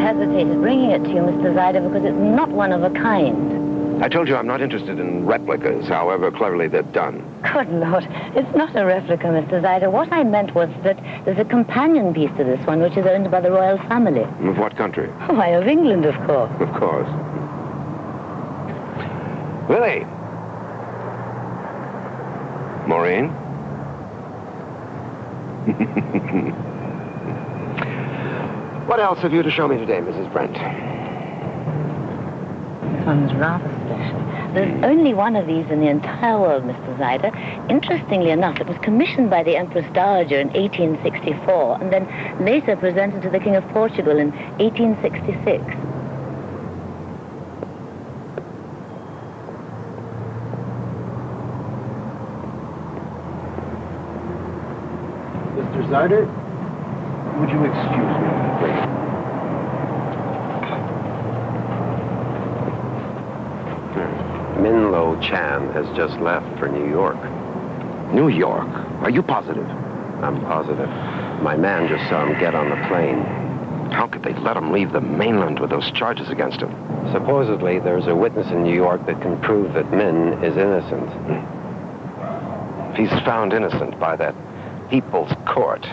hesitated bringing it to you, Mr. Zyder, because it's not one of a kind. I told you I'm not interested in replicas, however cleverly they're done. Good Lord. It's not a replica, Mr. Zyder. What I meant was that there's a companion piece to this one, which is owned by the royal family. Of what country? Why, of England, of course. Of course. Willie! Maureen? What else have you to show me today, Mrs. Brent? This one's rather special. There's only one of these in the entire world, Mr. Zyder. Interestingly enough, it was commissioned by the Empress Dowager in 1864 and then later presented to the King of Portugal in 1866. Mr. Zyder, would you excuse me, please? Minlo Chan has just left for New York. New York? Are you positive? I'm positive. My man just saw him get on the plane. How could they let him leave the mainland with those charges against him? Supposedly, there's a witness in New York that can prove that Min is innocent. If he's found innocent by that People's Court,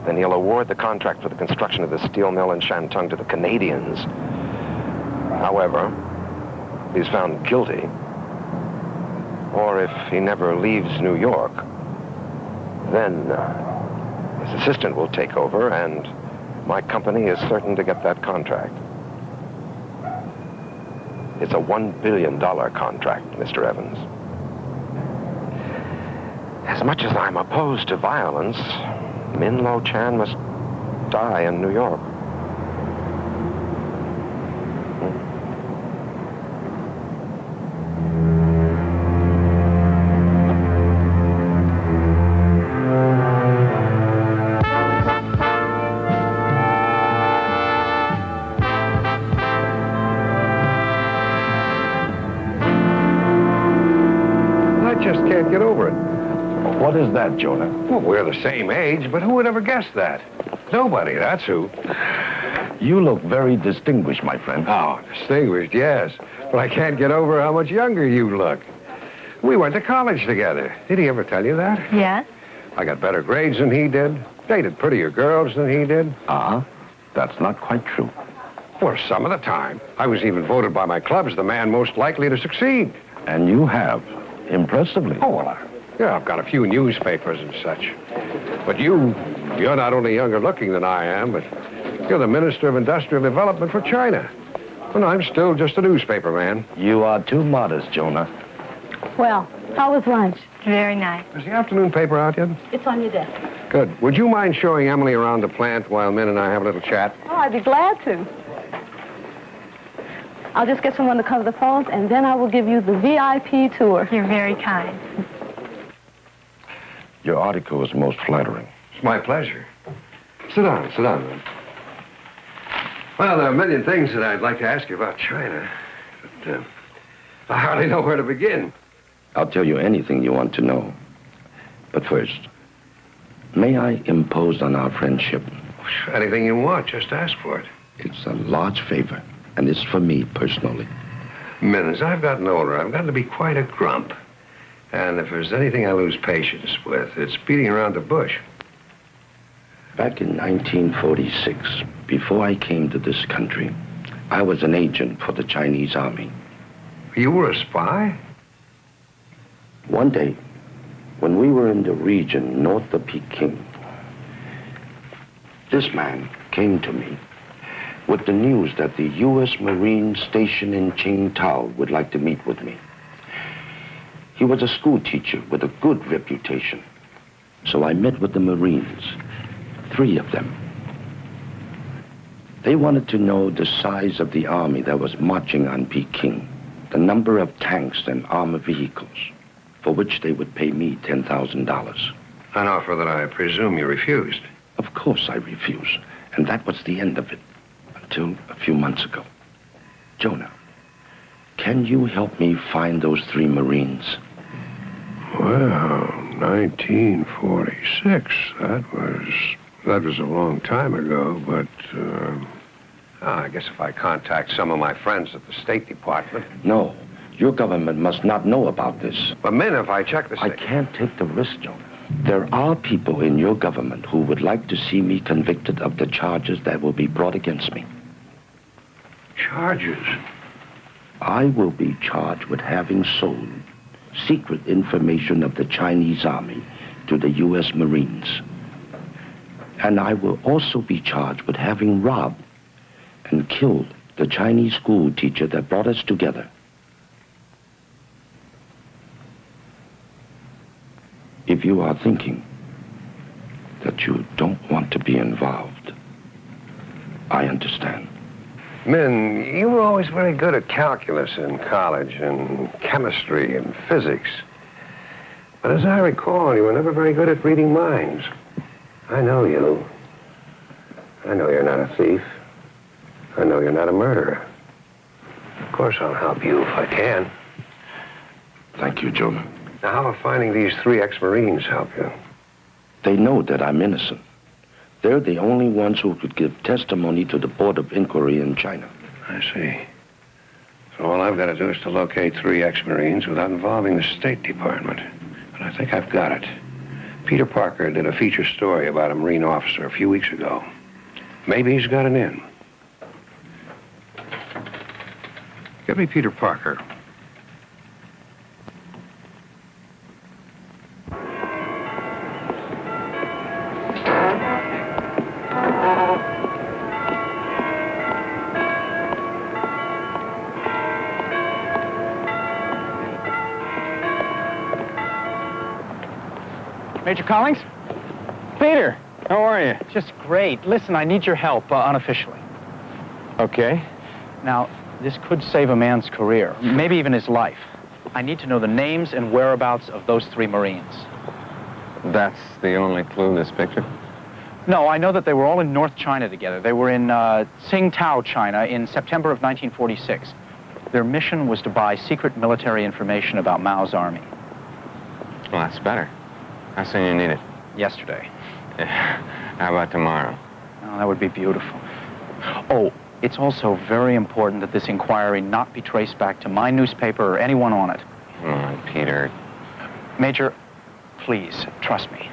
then he'll award the contract for the construction of the steel mill in Shantung to the Canadians. However, if he's found guilty, or if he never leaves New York, then his assistant will take over, and my company is certain to get that contract. It's a $1 billion contract, Mr. Evans. As much as I'm opposed to violence, Minlo Chan must die in New York. I just can't get over it. What is that, Jonah? Well, we're the same age, but who would ever guess that? Nobody, that's who. You look very distinguished, my friend. Oh, distinguished, yes. But I can't get over how much younger you look. We went to college together. Did he ever tell you that? Yes? I got better grades than he did. Dated prettier girls than he did. That's not quite true. For some of the time. I was even voted by my clubs the man most likely to succeed. And you have, impressively. Oh, well, yeah, I've got a few newspapers and such. But you're not only younger looking than I am, but you're the Minister of Industrial Development for China. And I'm still just a newspaper man. You are too modest, Jonah. Well, how was lunch? Very nice. Is the afternoon paper out yet? It's on your desk. Good. Would you mind showing Emily around the plant while Min and I have a little chat? Oh, I'd be glad to. I'll just get someone to cover the phones, and then I will give you the VIP tour. You're very kind. Your article is most flattering. It's my pleasure. Sit down, man. Well, there are a million things that I'd like to ask you about China, but I hardly know where to begin. I'll tell you anything you want to know. But first, may I impose on our friendship? Anything you want, just ask for it. It's a large favor, and it's for me personally. Min, as I've gotten older, I've gotten to be quite a grump. And if there's anything I lose patience with, it's beating around the bush. Back in 1946, before I came to this country, I was an agent for the Chinese army. You were a spy? One day, when we were in the region north of Peking, this man came to me with the news that the U.S. Marine station in Qingdao would like to meet with me. He was a school teacher with a good reputation. So I met with the Marines, 3 of them. They wanted to know the size of the army that was marching on Peking, the number of tanks and armored vehicles, for which they would pay me $10,000. An offer that I presume you refused. Of course I refused, and that was the end of it, until a few months ago. Jonah, can you help me find those 3 Marines? Well, 1946, that was a long time ago, but Oh, I guess if I contact some of my friends at the State Department. No, your government must not know about this. But, Min, if I check the I state... can't take the risk, Jonah. There are people in your government who would like to see me convicted of the charges that will be brought against me. Charges? I will be charged with having sold secret information of the Chinese army to the U.S. Marines. And I will also be charged with having robbed and killed the Chinese school teacher that brought us together. If you are thinking that you don't want to be involved, I understand. Min, you were always very good at calculus in college and chemistry and physics. But as I recall, you were never very good at reading minds. I know you. I know you're not a thief. I know you're not a murderer. Of course, I'll help you if I can. Thank you, Jonah. Now, how will finding these 3 ex-Marines help you? They know that I'm innocent. They're the only ones who could give testimony to the Board of Inquiry in China. I see. So all I've got to do is to locate 3 ex-Marines without involving the State Department. And I think I've got it. Peter Parker did a feature story about a Marine officer a few weeks ago. Maybe he's got an in. Give me Peter Parker. Major Collings? Peter, how are you? Just great. Listen, I need your help unofficially. Okay. Now, this could save a man's career, maybe even his life. I need to know the names and whereabouts of those 3 Marines. That's the only clue in this picture? No, I know that they were all in North China together. They were in Tsingtao, China, in September of 1946. Their mission was to buy secret military information about Mao's army. Well, that's better. How soon you need it? Yesterday. How about tomorrow? Oh, that would be beautiful. Oh, it's also very important that this inquiry not be traced back to my newspaper or anyone on it. Come on, Peter. Major, please, trust me.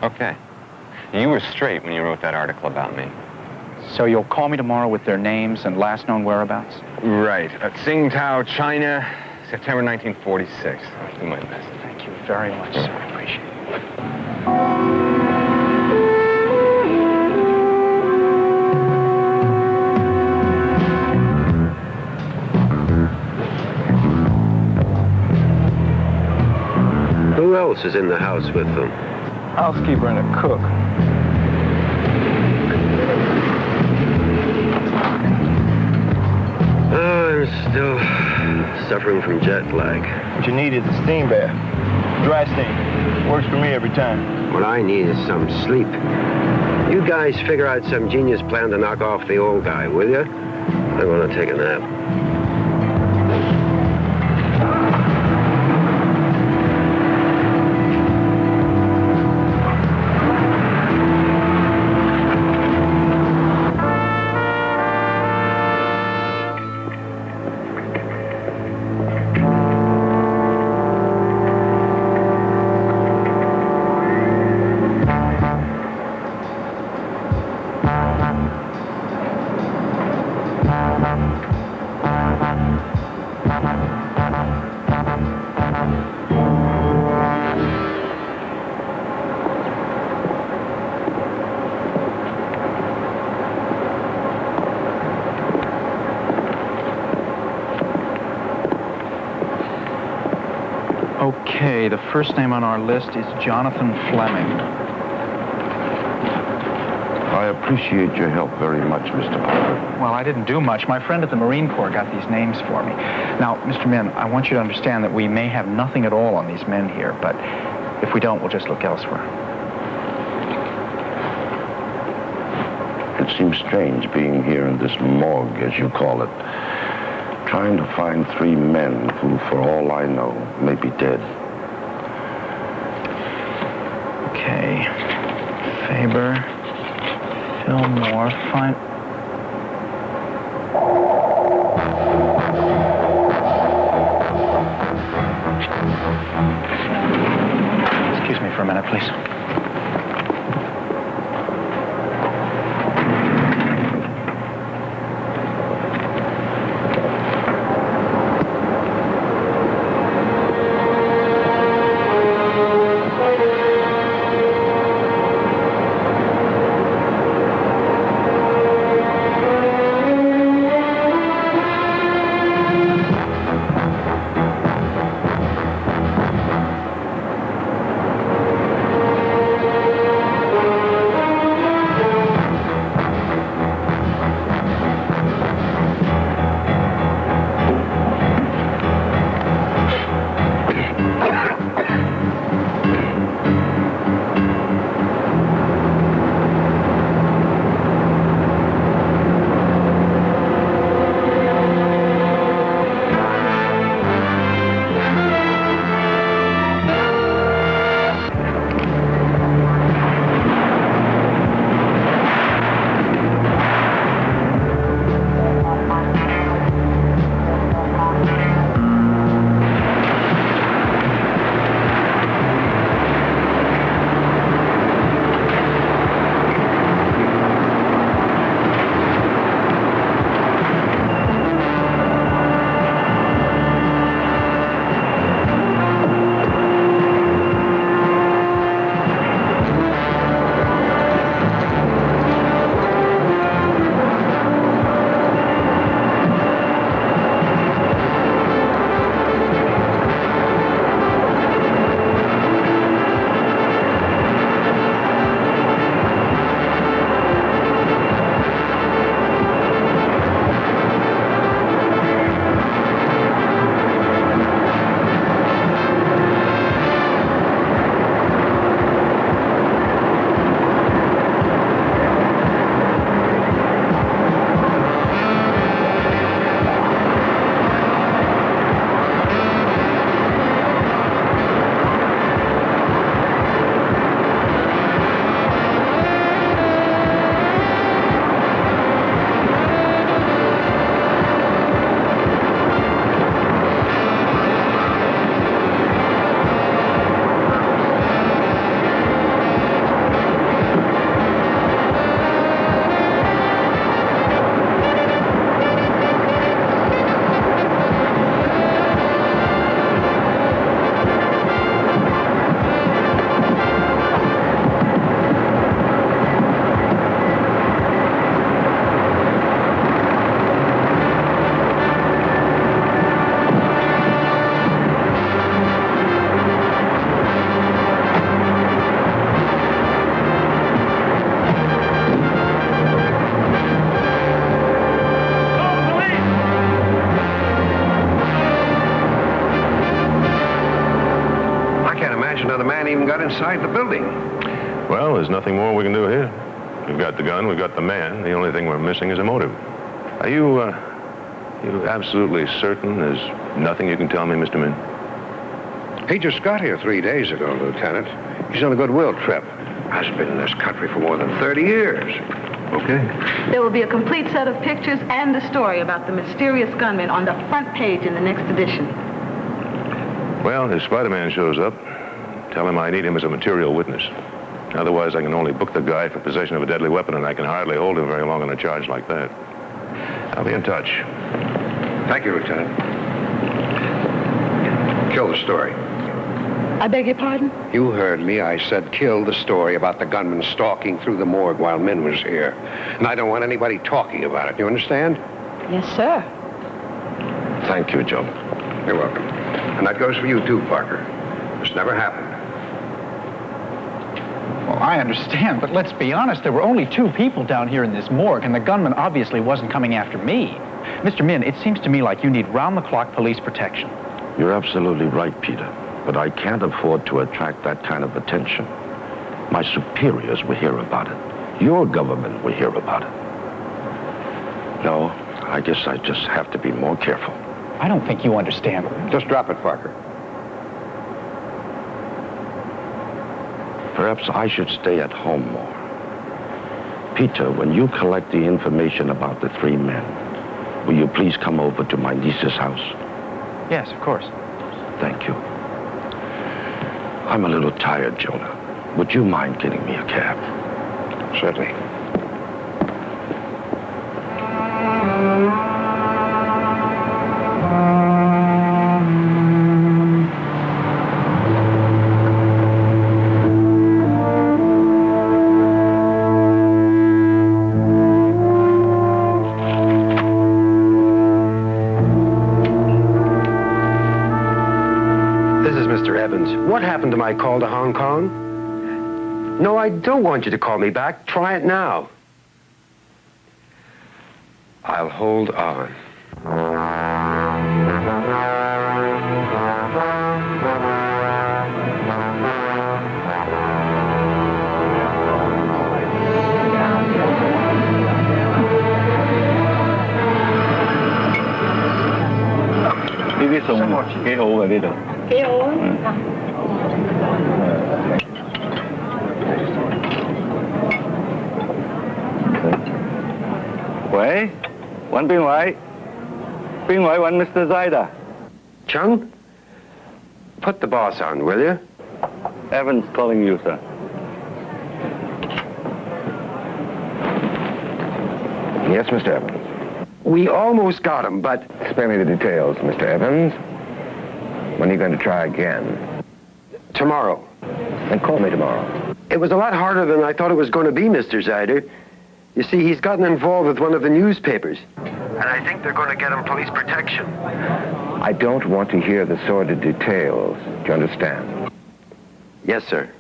Okay. You were straight when you wrote that article about me. So you'll call me tomorrow with their names and last known whereabouts? Right. Tsingtao, China, September 1946. I'll do my best. Thank you very much, sir. I appreciate it. Who else is in the house with them? Housekeeper and a cook. Oh, I'm still suffering from jet lag. What you need is a steam bath. Dry steam. Works for me every time. What I need is some sleep. You guys figure out some genius plan to knock off the old guy, will you? I want to take a nap. Okay, the first name on our list is Jonathan Fleming. I appreciate your help very much, Mr. Parker. Well, I didn't do much. My friend at the Marine Corps got these names for me. Now, Mr. Min, I want you to understand that we may have nothing at all on these men here, but if we don't, we'll just look elsewhere. It seems strange being here in this morgue, as you call it, trying to find 3 men who, for all I know, may be dead. Okay. Faber, Fillmore, fine. for a minute, please. even got inside the building. Well, there's nothing more we can do here. We've got the gun, we've got the man. The only thing we're missing is a motive. Are you absolutely certain there's nothing you can tell me, Mr. Min? He just got here 3 days ago, Lieutenant. He's on a goodwill trip. Has been in this country for more than 30 years. Okay. There will be a complete set of pictures and a story about the mysterious gunman on the front page in the next edition. Well, if Spider-Man shows up, tell him I need him as a material witness. Otherwise, I can only book the guy for possession of a deadly weapon, and I can hardly hold him very long on a charge like that. I'll be in touch. Thank you, Lieutenant. Kill the story. I beg your pardon? You heard me. I said kill the story about the gunman stalking through the morgue while Min was here. And I don't want anybody talking about it. You understand? Yes, sir. Thank you, Joe. You're welcome. And that goes for you, too, Parker. This never happened. Well, I understand, but let's be honest. There were only 2 people down here in this morgue, and the gunman obviously wasn't coming after me. Mr. Min, it seems to me like you need round-the-clock police protection. You're absolutely right, Peter. But I can't afford to attract that kind of attention. My superiors will hear about it. Your government will hear about it. No, I guess I just have to be more careful. I don't think you understand. Just drop it, Parker. Perhaps I should stay at home more. Peter, when you collect the information about the 3 men, will you please come over to my niece's house? Yes, of course. Thank you. I'm a little tired, Jonah. Would you mind getting me a cab? Certainly. This is Mr. Evans. What happened to my call to Hong Kong? No, I don't want you to call me back. Try it now. I'll hold on. Wait, one Bing Wai, one Mr. Zaida. Chung, put the boss on, will you? Evans calling you, sir. Yes, Mr. Evans. We almost got him, but... Spare me the details, Mr. Evans. When are you going to try again? Tomorrow. Then call me tomorrow. It was a lot harder than I thought it was going to be, Mr. Zider. You see, he's gotten involved with one of the newspapers. And I think they're going to get him police protection. I don't want to hear the sordid details. Do you understand? Yes, sir.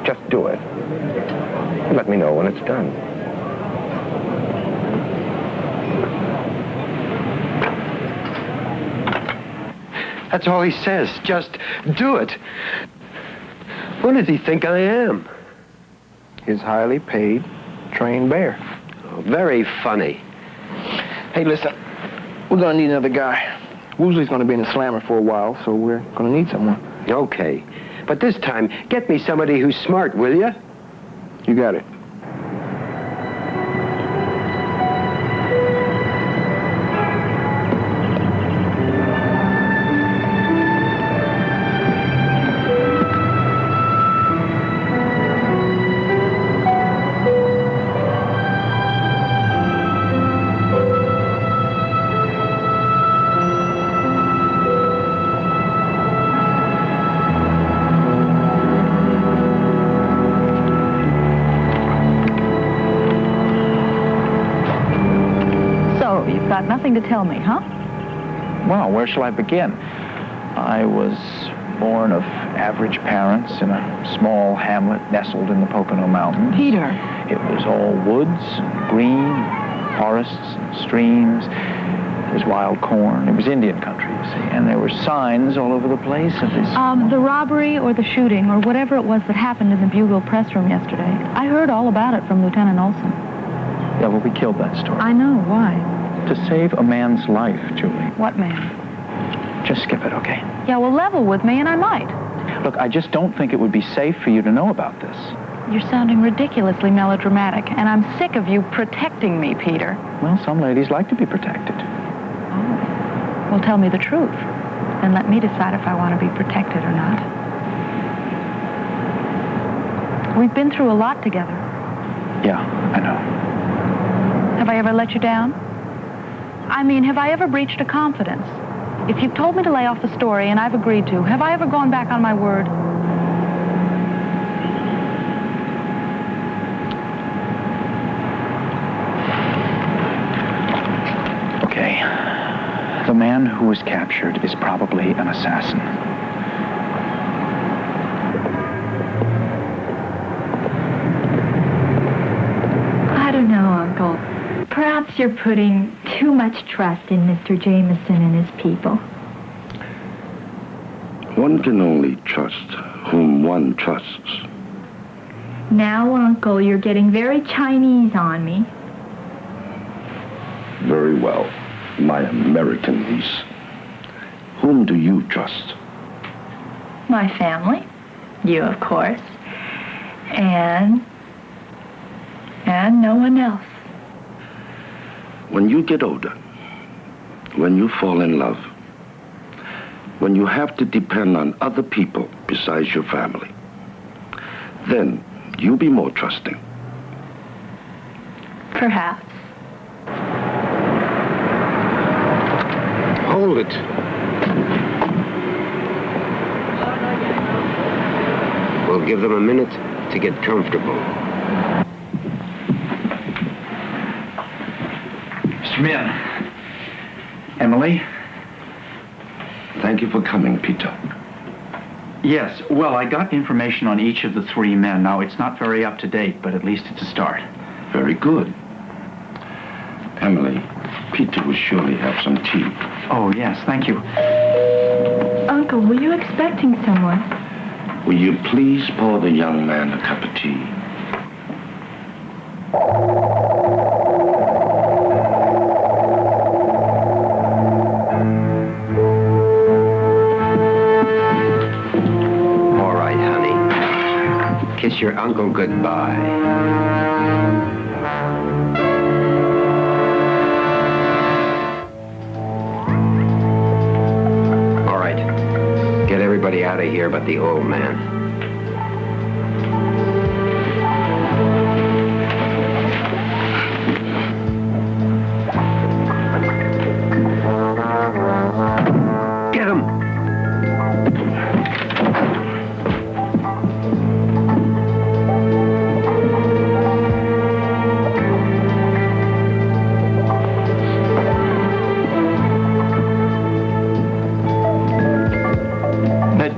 Just do it. And let me know when it's done. That's all he says. Just do it. What does he think I am? His highly paid, trained bear. Oh, very funny. Hey, listen, we're gonna need another guy. Woosley's gonna be in the slammer for a while, so we're gonna need someone. Okay. But this time, get me somebody who's smart, will you? You got it. Got nothing to tell me, huh? Well, where shall I begin? I was born of average parents in a small hamlet nestled in the Pocono Mountains. Peter. It was all woods and green, forests and streams. It was wild corn. It was Indian country, you see. And there were signs all over the place of this... The robbery or the shooting or whatever it was that happened in the Bugle press room yesterday. I heard all about it from Lieutenant Olson. Yeah, well, we killed that story. I know. Why? To save a man's life, Julie. What man? Just skip it, okay? Yeah, well, level with me and I might. Look, I just don't think it would be safe for you to know about this. You're sounding ridiculously melodramatic, and I'm sick of you protecting me, Peter. Well, some ladies like to be protected. Oh. Well, tell me the truth. Then let me decide if I want to be protected or not. We've been through a lot together. Yeah, I know. Have I ever let you down? I mean, have I ever breached a confidence? If you've told me to lay off the story and I've agreed to, have I ever gone back on my word? Okay. The man who was captured is probably an assassin. I don't know, Uncle. Perhaps you're putting too much trust in Mr. Jameson and his people. One can only trust whom one trusts. Now, Uncle, you're getting very Chinese on me. Very well, my American niece. Whom do you trust? My family. You, of course. And no one else. When you get older, when you fall in love, when you have to depend on other people besides your family. Then you'll be more trusting. Perhaps. Hold it. We'll give them a minute to get comfortable. Mr. Meehan. Emily? Thank you for coming, Peter. Yes, well, I got information on each of the three men. Now, it's not very up to date, but at least it's a start. Very good. Emily, Peter will surely have some tea. Oh, yes, thank you. Uncle, were you expecting someone? Will you please pour the young man a cup of tea? All right, honey. Kiss your uncle goodbye. Everybody out of here but the old man. Get him!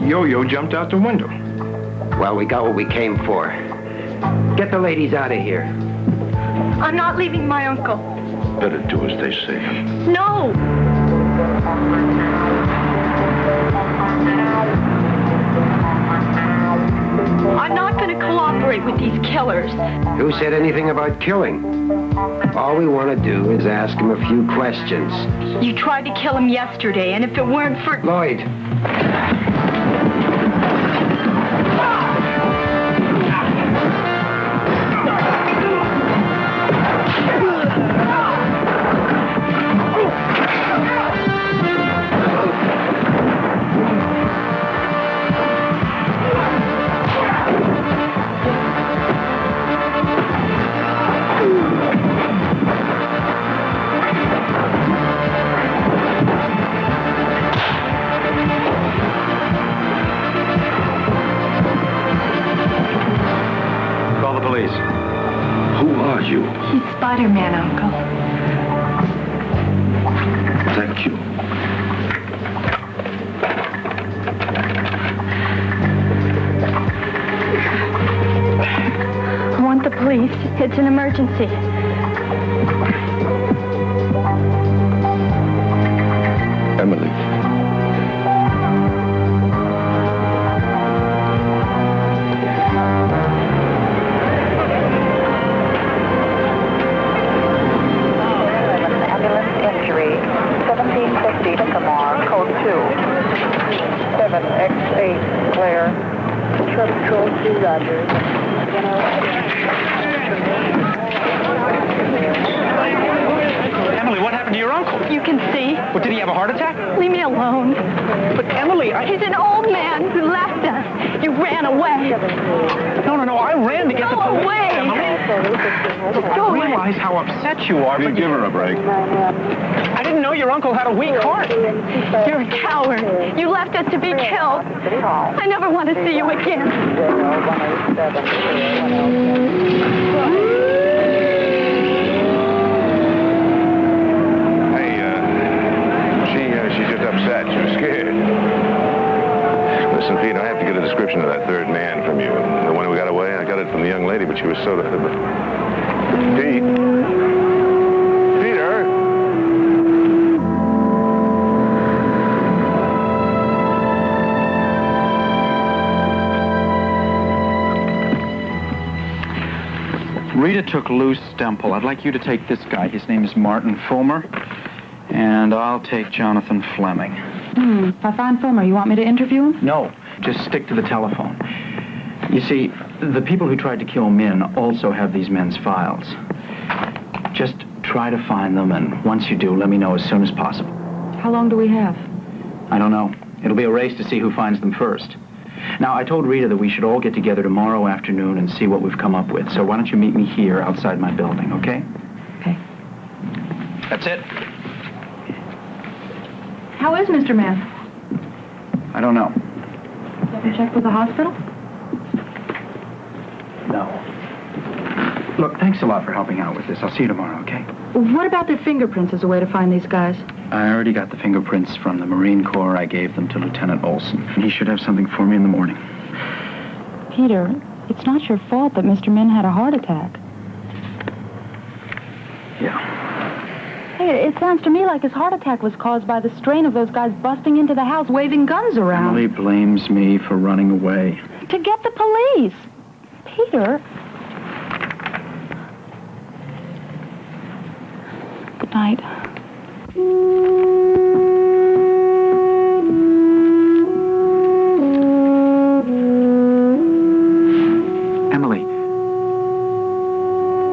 Yo-yo jumped out the window. Well, we got what we came for. Get the ladies out of here. I'm not leaving my uncle. Better do as they say. No! I'm not going to cooperate with these killers. Who said anything about killing? All we want to do is ask him a few questions. You tried to kill him yesterday, and if it weren't for... Lloyd. He's Spider-Man, Uncle. Thank you. I want the police. It's an emergency. Emily. Emily, what happened to your uncle? You can see. What, did he have a heart attack? Leave me alone. But Emily, He's an old man who left us. You ran away. No, I ran to get the police. Go away. Emily. Go I away. realize how upset you are, but Give her a break. I didn't know your uncle had a weak heart. You're a coward. You left us to be killed. I never want to see you again. She's just upset. She was scared. Listen, Pete, I have to get a description of that third man from you. The one who got away, I got it from the young lady, but she was so... Pete? Peter? Rita took Lou Stemple. I'd like you to take this guy. His name is Martin Fulmer. And I'll take Jonathan Fleming. If I find Fulmer, you want me to interview him? No, just stick to the telephone. You see, the people who tried to kill Min also have these men's files. Just try to find them, and once you do, let me know as soon as possible. How long do we have? I don't know. It'll be a race to see who finds them first. Now, I told Rita that we should all get together tomorrow afternoon and see what we've come up with. So why don't you meet me here outside my building, okay? Okay. That's it. How is Mr. Mann? I don't know. Have you checked with the hospital? No. Look, thanks a lot for helping out with this. I'll see you tomorrow, okay? What about their fingerprints as a way to find these guys? I already got the fingerprints from the Marine Corps. I gave them to Lieutenant Olson. He should have something for me in the morning. Peter, it's not your fault that Mr. Mann had a heart attack. Yeah. Hey, it sounds to me like his heart attack was caused by the strain of those guys busting into the house waving guns around. Emily blames me for running away. To get the police. Peter. Good night. Emily,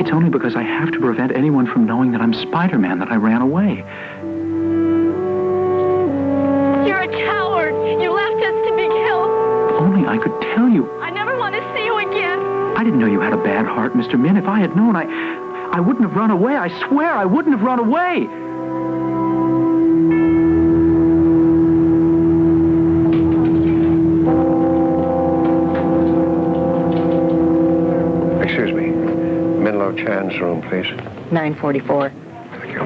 it's only because I have to prevent anyone from knowing that I'm Spider-Man that I ran away. You're a coward. You left us to be killed. If only I could tell you. I never want to see you again. I didn't know you had a bad heart, Mr. Min. If I had known, I wouldn't have run away. I swear I wouldn't have run away. Excuse me. Minlo Chan's room, please. 944. Thank you.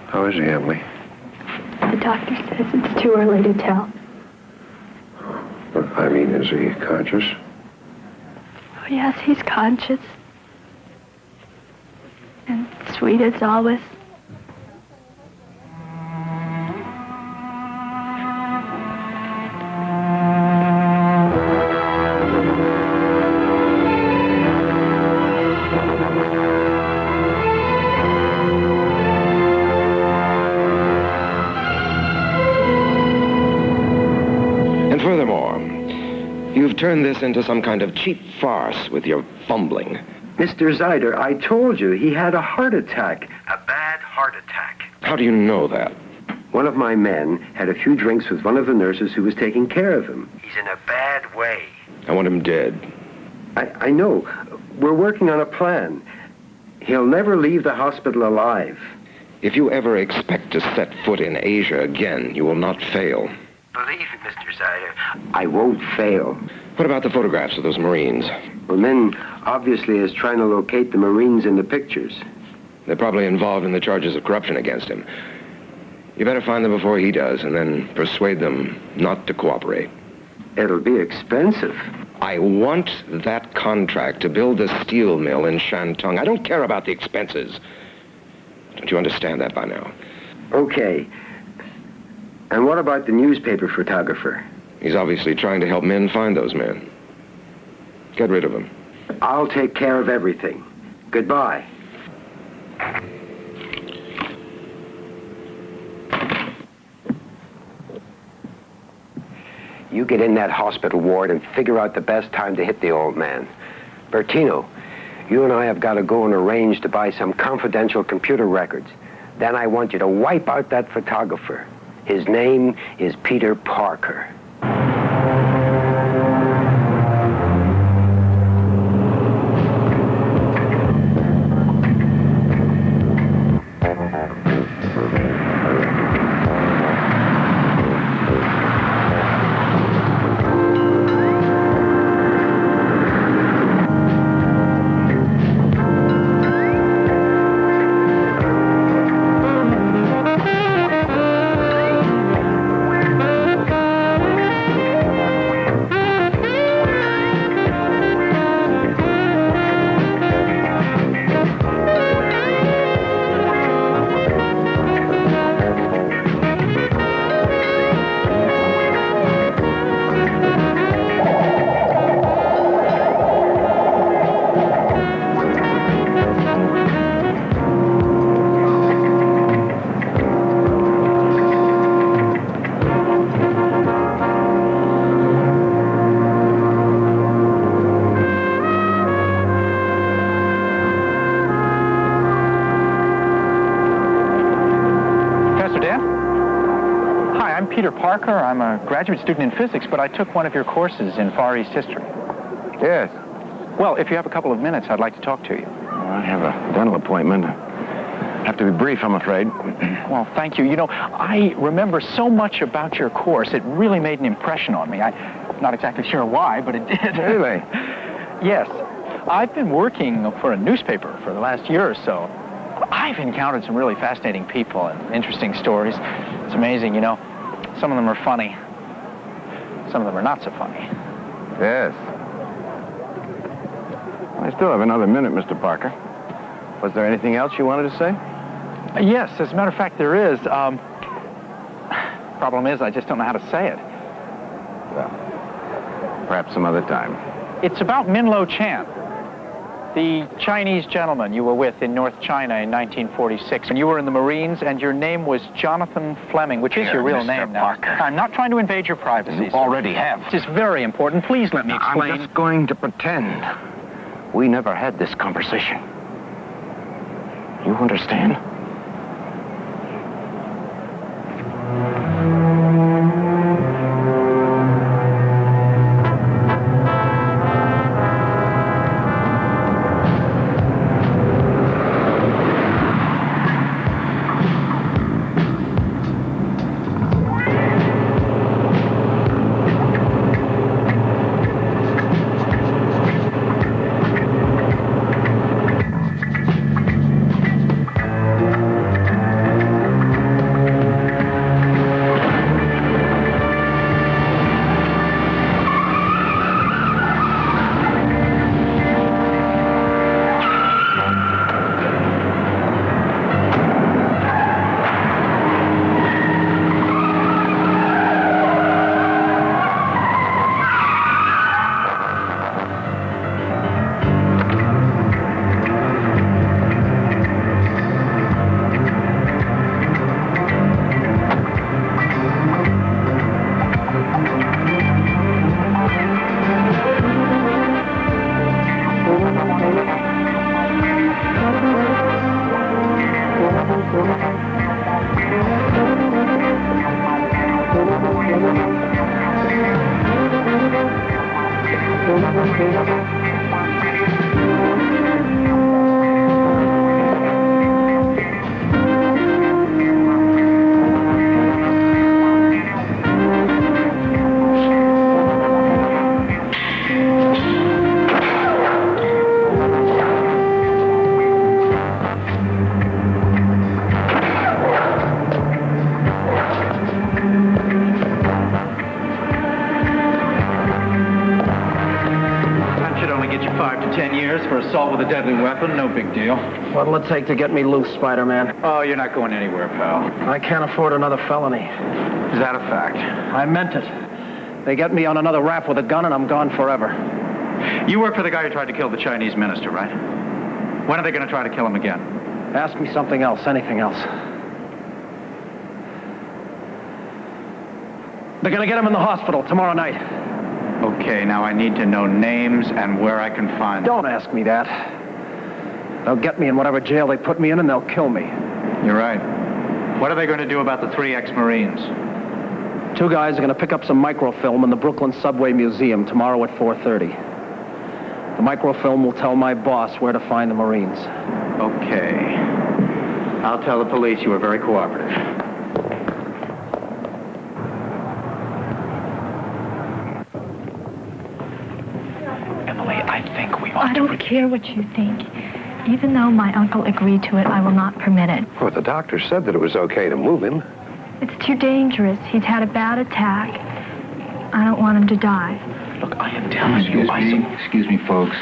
How is he, Emily? The doctor says it's too early to tell. I mean, is he conscious? Oh, yes, he's conscious. And sweet as always. And furthermore, you've turned this into some kind of cheap farce with your fumbling. Mr. Zyder, I told you he had a heart attack. A bad heart attack. How do you know that? One of my men had a few drinks with one of the nurses who was taking care of him. He's in a bad way. I want him dead. I know. We're working on a plan. He'll never leave the hospital alive. If you ever expect to set foot in Asia again, you will not fail. Believe me, Mr. Zyder, I won't fail. What about the photographs of those Marines? Well, Min obviously is trying to locate the Marines in the pictures. They're probably involved in the charges of corruption against him. You better find them before he does, and then persuade them not to cooperate. It'll be expensive. I want that contract to build the steel mill in Shantung. I don't care about the expenses. Don't you understand that by now? Okay. And what about the newspaper photographer? He's obviously trying to help men find those men. Get rid of him. I'll take care of everything. Goodbye. You get in that hospital ward and figure out the best time to hit the old man. Bertino, you and I have got to go and arrange to buy some confidential computer records. Then I want you to wipe out that photographer. His name is Peter Parker. Parker. I'm a graduate student in physics, but I took one of your courses in Far East history. Yes. Well, if you have a couple of minutes, I'd like to talk to you. I have a dental appointment. Have to be brief, I'm afraid. Well, thank you. You know, I remember so much about your course. It really made an impression on me. I'm not exactly sure why, but it did. Really? Yes. I've been working for a newspaper for the last year or so. I've encountered some really fascinating people and interesting stories. It's amazing, you know. Some of them are funny. Some of them are not so funny. Yes. I still have another minute, Mr. Parker. Was there anything else you wanted to say? Yes, as a matter of fact, there is. Problem is, I just don't know how to say it. Well, perhaps some other time. It's about Minlo Chan, the Chinese gentleman you were with in North China in 1946. And you were in the Marines, and your name was Jonathan Fleming, which is your real name now. Parker. I'm not trying to invade your privacy. You already have. It's very important. Please let me explain. I'm just going to pretend we never had this conversation. You understand? With a deadly weapon, no big deal. What'll it take to get me loose, Spider-Man? Oh, you're not going anywhere, pal. I can't afford another felony. Is that a fact? I meant it. They get me on another rap with a gun and I'm gone forever. You work for the guy who tried to kill the Chinese minister, right? When are they going to try to kill him again? Ask me something else, anything else. They're going to get him in the hospital tomorrow night. Okay, now I need to know names and where I can find them. Don't ask me that. They'll get me in whatever jail they put me in and they'll kill me. You're right. What are they going to do about the 3 ex-Marines? 2 guys are going to pick up some microfilm in the Brooklyn Subway Museum tomorrow at 4:30. The microfilm will tell my boss where to find the Marines. Okay. I'll tell the police you were very cooperative. I don't care what you think. Even though my uncle agreed to it, I will not permit it. Well, the doctor said that it was okay to move him. It's too dangerous. He's had a bad attack. I don't want him to die. Look, I am telling you, Excuse me, folks.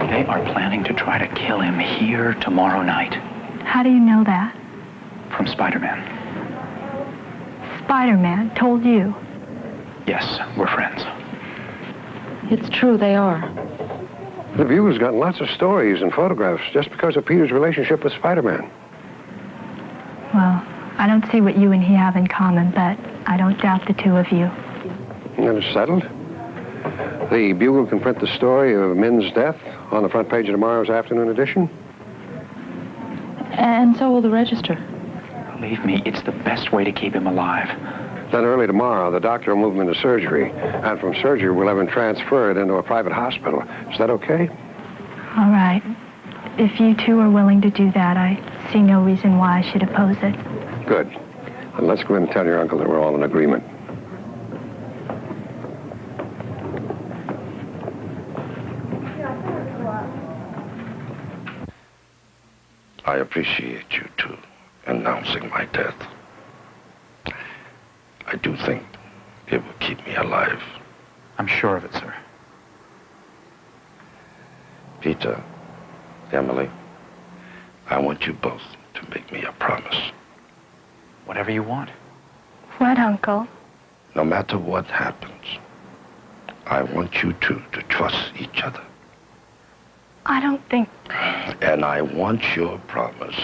They are planning to try to kill him here tomorrow night. How do you know that? From Spider-Man. Spider-Man told you. Yes, we're friends. It's true, they are. The View's gotten lots of stories and photographs just because of Peter's relationship with Spider-Man. Well, I don't see what you and he have in common, but I don't doubt the 2 of you. And it's settled. The Bugle can print the story of Min's death on the front page of tomorrow's afternoon edition. And so will the register. Believe me, it's the best way to keep him alive. Then early tomorrow, the doctor will move him into surgery. And from surgery, we'll have him transferred into a private hospital. Is that okay? All right. If you two are willing to do that, I see no reason why I should oppose it. Good. Then let's go in and tell your uncle that we're all in agreement. I appreciate you two announcing my death. I do think it will keep me alive. I'm sure of it, sir. Peter, Emily, I want you both to make me a promise. Whatever you want. What, Uncle? No matter what happens, I want you two to trust each other. I don't think... And I want your promise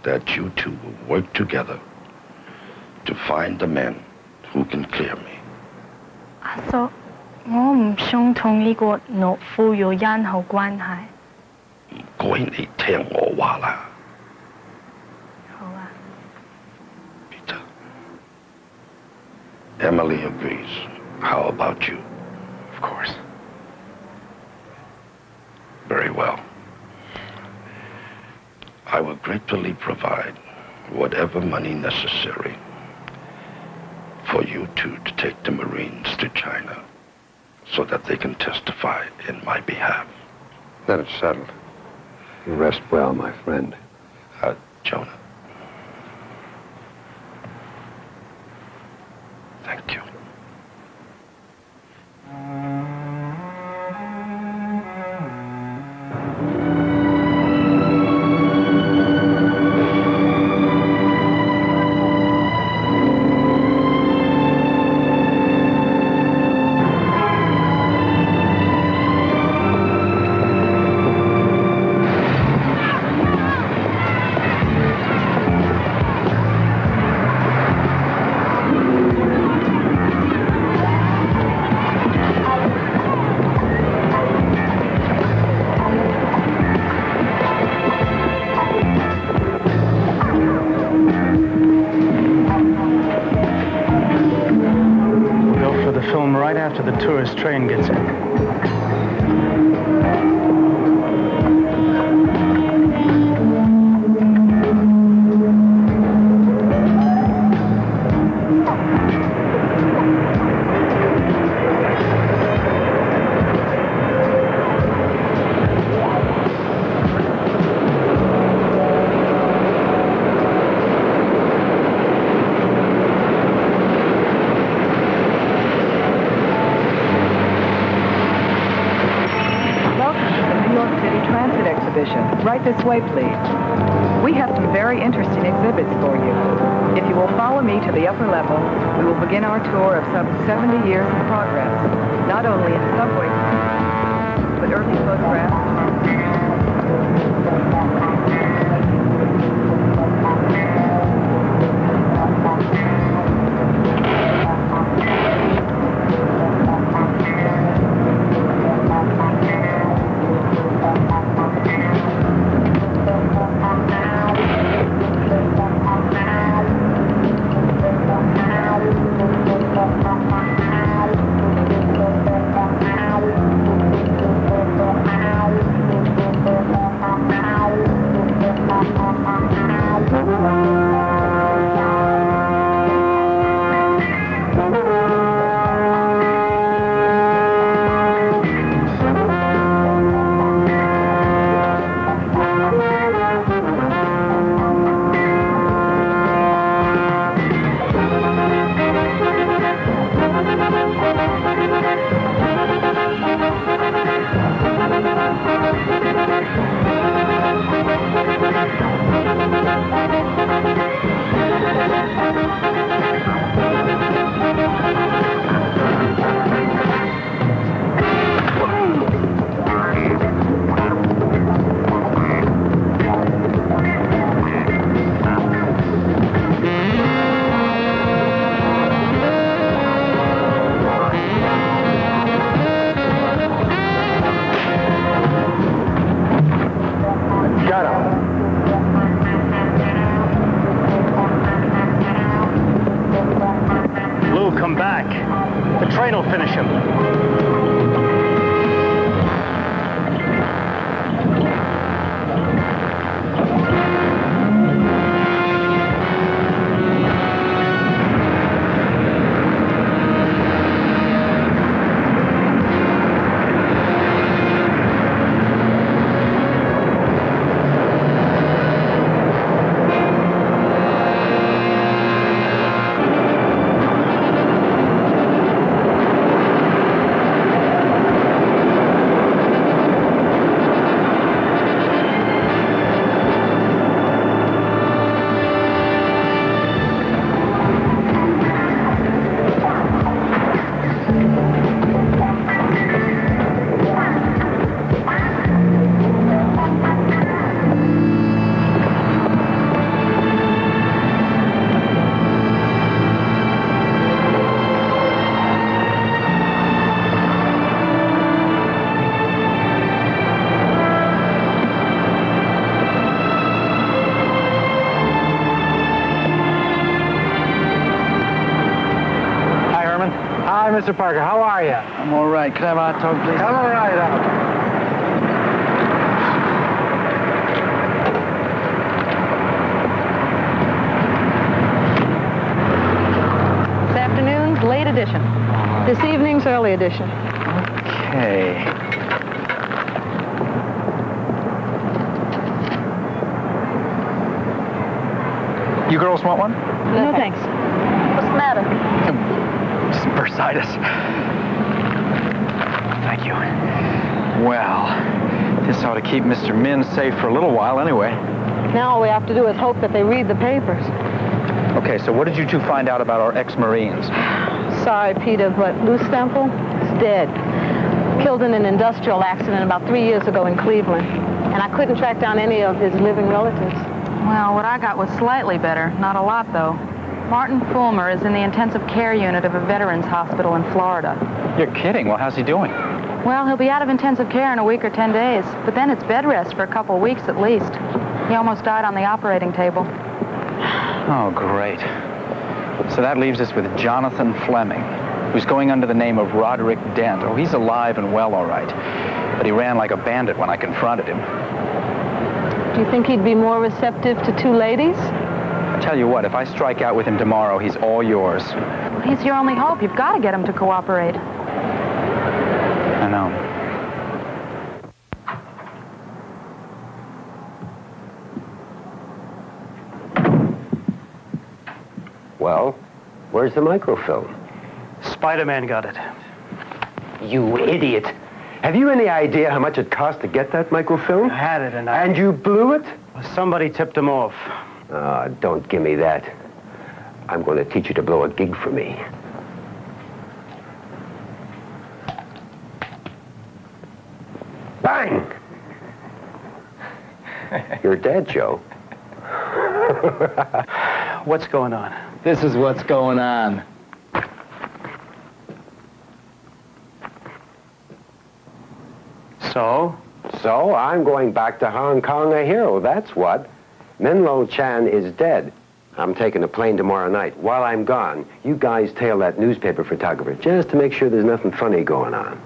that you two will work together to find the man who can clear me. 阿叔，我唔想同呢個懦夫有任何關係。唔該你聽我話啦。好啊。Peter. Emily agrees. How about you? Of course. Very well. I will gratefully provide whatever money necessary for you two to take the Marines to China so that they can testify in my behalf. Then it's settled. You rest well, my friend. Jonah. Thank you. After the tourist train gets in. Right this way, please. We have some very interesting exhibits for you. If you will follow me to the upper level, we will begin our tour of some 70 years of progress, not only in subway, but early photographs. That'll finish him. Mr. Parker, how are you? I'm all right. Could I have a hot dog, please? Come on right out. This afternoon's late edition. This evening's early edition. Okay. You girls want one? No, thanks. What's the matter? Bursitis. Thank you. Well, this ought to keep Mr. Min safe for a little while anyway. Now all we have to do is hope that they read the papers. Okay, so what did you two find out about our ex-Marines? Sorry, Peter, but Lou Stemple is dead. Killed in an industrial accident about 3 years ago in Cleveland. And I couldn't track down any of his living relatives. Well, what I got was slightly better. Not a lot, though. Martin Fulmer is in the intensive care unit of a veterans hospital in Florida. You're kidding. Well, how's he doing? Well, he'll be out of intensive care in a week or 10 days, but then it's bed rest for a couple of weeks at least. He almost died on the operating table. Oh, great. So that leaves us with Jonathan Fleming, who's going under the name of Roderick Dent. Oh, he's alive and well, all right. But he ran like a bandit when I confronted him. Do you think he'd be more receptive to two ladies? Tell you what, if I strike out with him tomorrow, he's all yours. Well, he's your only hope. You've got to get him to cooperate. I know. Well, where's the microfilm? Spider-Man got it. You idiot. Have you any idea how much it cost to get that microfilm? I had it, And you blew it? Somebody tipped him off. Don't give me that. I'm going to teach you to blow a gig for me. Bang! You're dead, Joe. What's going on? This is what's going on. So? So, I'm going back to Hong Kong a hero, that's what. Minlo Chan is dead. I'm taking a plane tomorrow night. While I'm gone, you guys tail that newspaper photographer just to make sure there's nothing funny going on.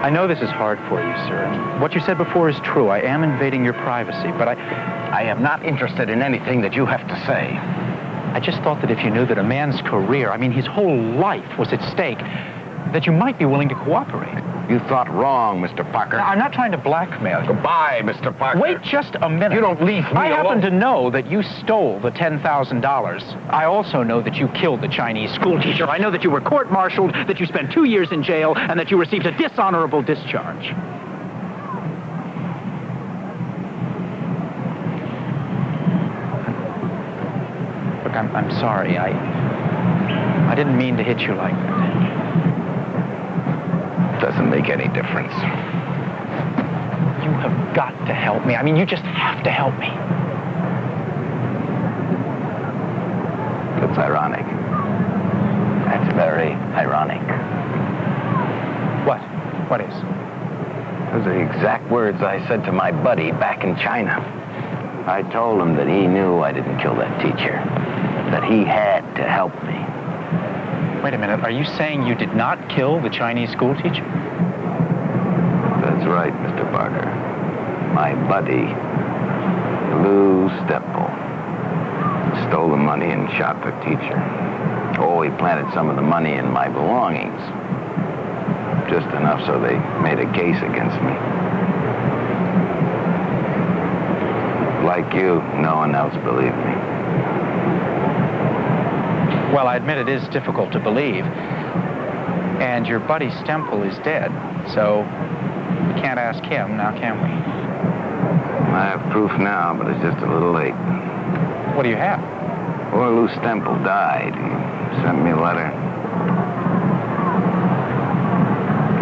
I know this is hard for you, sir. And what you said before is true. I am invading your privacy, but I am not interested in anything that you have to say. I just thought that if you knew that a man's career, I mean his whole life, was at stake, that you might be willing to cooperate. You thought wrong, Mr. Parker. Now, I'm not trying to blackmail you. Goodbye, Mr. Parker. Wait just a minute. You don't leave me I happen alone. to know that you stole the $10,000. I also know that you killed the Chinese school teacher. I know that you were court-martialed, that you spent 2 years in jail, and that you received a dishonorable discharge. Look, I'm sorry. I didn't mean to hit you like that. Doesn't make any difference. You have got to help me. I mean, you just have to help me. It's ironic. That's very ironic. What? What is? Those are the exact words I said to my buddy back in China. I told him that he knew I didn't kill that teacher. that he had to help me. Wait a minute, are you saying you did not kill the Chinese school teacher? That's right, Mr. Barker. My buddy, Lou Stepple, stole the money and shot the teacher. Oh, he planted some of the money in my belongings. Just enough so they made a case against me. Like you, no one else believed me. Well, I admit it is difficult to believe. And your buddy Stempel is dead, so we can't ask him, now can we? I have proof now, but it's just a little late. What do you have? Poor Lou Stempel died. He sent me a letter.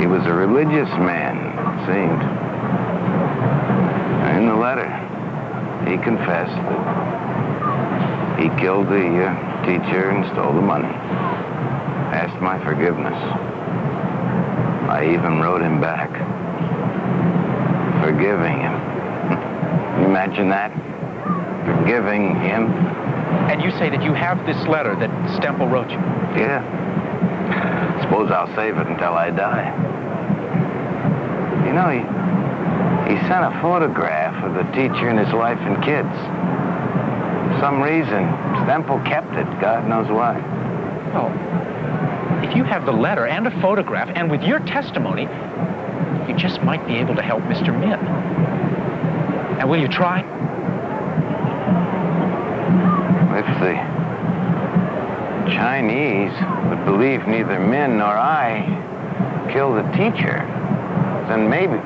He was a religious man, it seemed. In the letter, he confessed that he killed the teacher and stole the money. Asked my forgiveness. I even wrote him back, forgiving him. Can you imagine that? Forgiving him. And you say that you have this letter that Stempel wrote you? Yeah. Suppose I'll save it until I die. You know, he sent a photograph of the teacher and his wife and kids. For some reason, Stempel kept it. God knows why. Oh. If you have the letter and a photograph, and with your testimony, you just might be able to help Mr. Min. And will you try? If the Chinese would believe neither Min nor I killed the teacher, then maybe,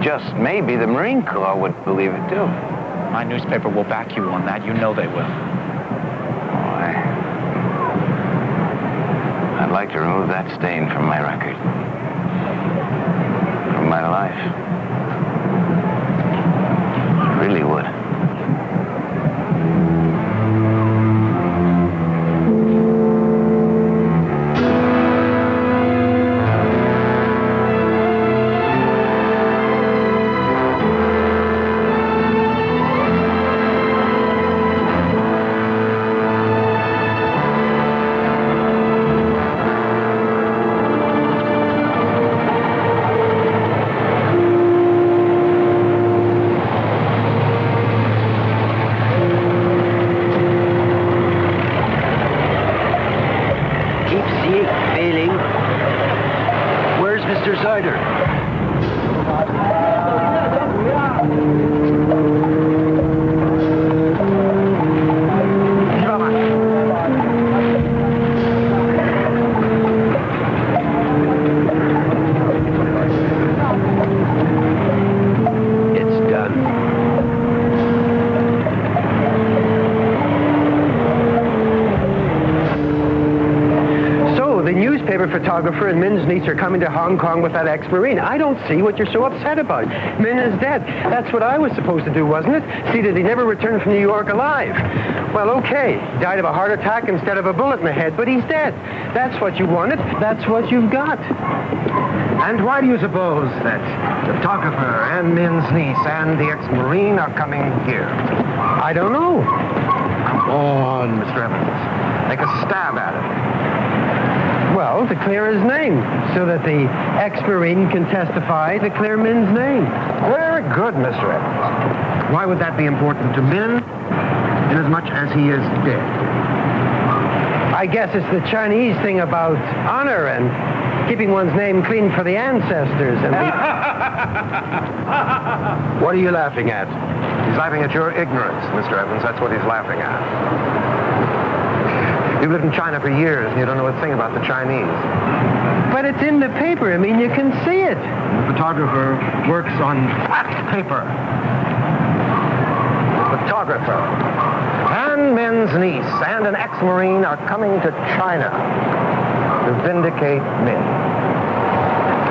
just maybe, the Marine Corps would believe it too. My newspaper will back you on that. You know they will. I'd like to remove that stain from my record. From my life. I really would. Photographer and Min's niece are coming to Hong Kong with that ex-Marine. I don't see what you're so upset about. Min is dead. That's what I was supposed to do, wasn't it? See that he never returned from New York alive. Well, okay. He died of a heart attack instead of a bullet in the head, but he's dead. That's what you wanted. That's what you've got. And why do you suppose that the photographer and Min's niece and the ex-Marine are coming here? I don't know. Come on, Mr. Evans. Make a stab at it. Well, to clear his name, so that the ex-Marine can testify to clear Min's name. Very good, Mr. Evans. Why would that be important to Min, inasmuch as he is dead? I guess it's the Chinese thing about honor and keeping one's name clean for the ancestors. And What are you laughing at? He's laughing at your ignorance, Mr. Evans. That's what he's laughing at. You've lived in China for years, and you don't know a thing about the Chinese. But it's in the paper. I mean, you can see it. The photographer works on paper. The photographer and Min's niece and an ex-Marine are coming to China to vindicate Min.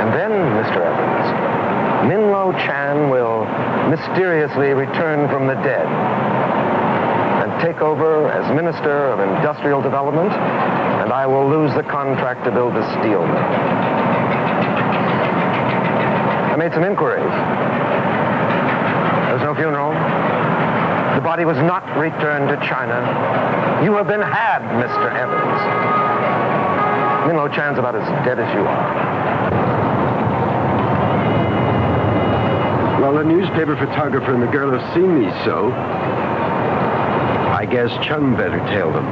And then, Mr. Evans, Min Lo Chan will mysteriously return from the dead and take over as Minister of Industrial Development, and I will lose the contract to build the steel mill. I made some inquiries. There's no funeral. The body was not returned to China. You have been had, Mr. Evans. Minlo Chan's about as dead as you are. Well, the newspaper photographer and the girl have seen me, so I guess Chung better tell them.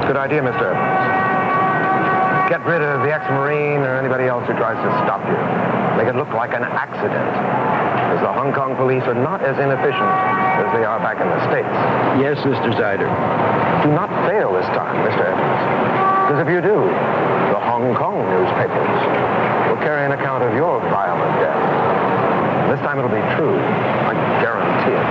Good idea, Mr. Evans. Get rid of the ex-Marine or anybody else who tries to stop you. Make it look like an accident. Because the Hong Kong police are not as inefficient as they are back in the States. Yes, Mr. Zyder. Do not fail this time, Mr. Evans. Because if you do, the Hong Kong newspapers will carry an account of your violent death. This time it'll be true. I guarantee it.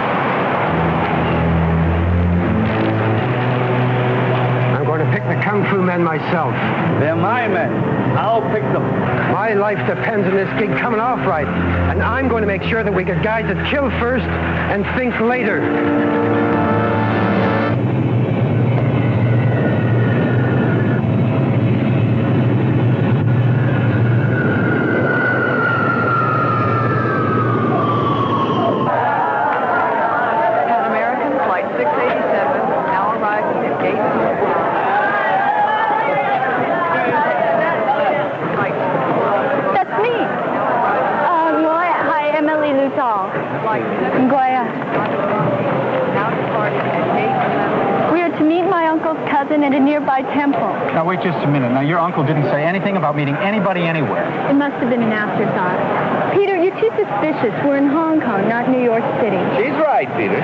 I'm going to pick the Kung Fu men myself. They're my men. I'll pick them. My life depends on this gig coming off right. And I'm going to make sure that we get guys that kill first and think later. At a nearby temple. Now, wait just a minute. Now, your uncle didn't say anything about meeting anybody anywhere. It must have been an afterthought. Peter, you're too suspicious. We're in Hong Kong, not New York City. She's right, Peter.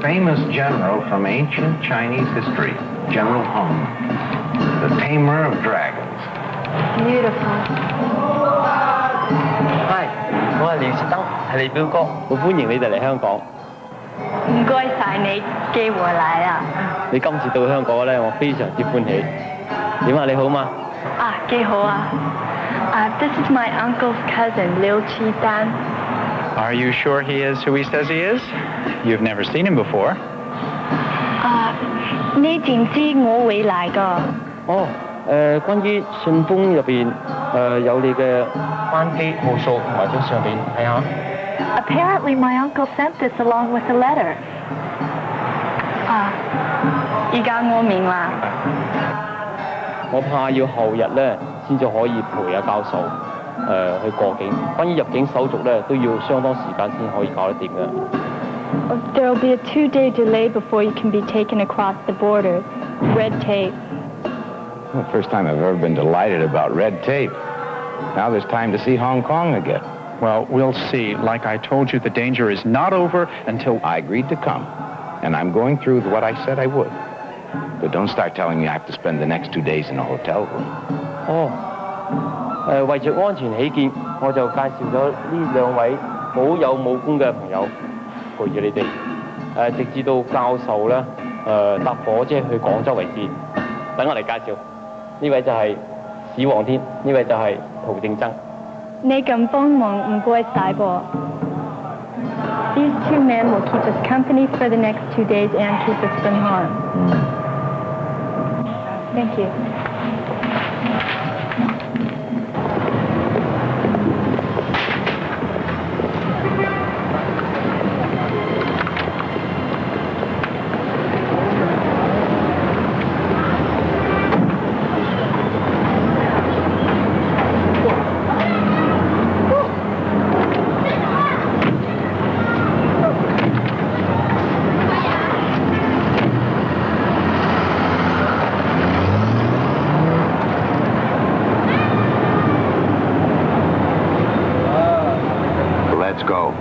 Famous general from ancient Chinese history, General Hung, the tamer of dragons. Beautiful. Hi，我係廖士登，係你表哥，好歡迎你哋嚟香港。唔該晒你寄回嚟啊！你今次到香港咧，我非常之歡喜。點啊？你好嗎？啊，幾好啊！This is my uncle's cousin, Liu Qi-dan. Are you sure he is who he says he is? You've never seen him before. 你知唔知我會嚟㗎？哦，關於信封入邊有你嘅班機號數同埋張相片，睇下。Apparently, my uncle sent this along with a letter. 而家我明啦。我怕要後日咧先至可以陪阿教授去過境。關於入境手續咧，都要相當時間先可以搞得掂嘅。There will be a 2-day delay before you can be taken across the border. Red tape. Well, the first time I've ever been delighted about red tape. Now there's time to see Hong Kong again. Well, we'll see. Like I told you, the danger is not over until... I agreed to come, and I'm going through with what I said I would. But don't start telling me I have to spend the next 2 days in a hotel room. 為著安全起見，我就介紹咗呢兩位好有武功嘅朋友陪住你哋，直至到教授咧搭火車去廣州為止。等我嚟介紹，呢位就係史皇天，呢位就係陶正曾。你咁幫忙唔該晒噃。These 2 men will keep us company for the next 2 days and keep us from harm. Thank you. Let's go.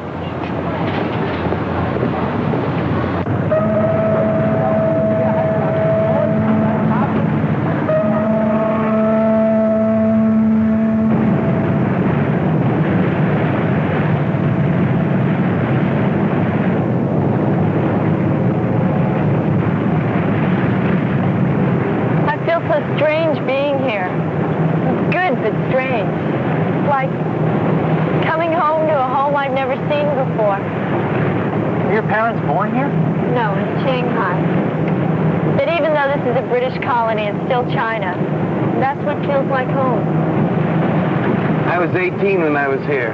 I feel so strange being here. Good, but strange. It's like coming home to a home I've never seen before. Were your parents born here? No, in Shanghai. But even though this is a British colony, it's still China. That's what feels like home. I was 18 when I was here.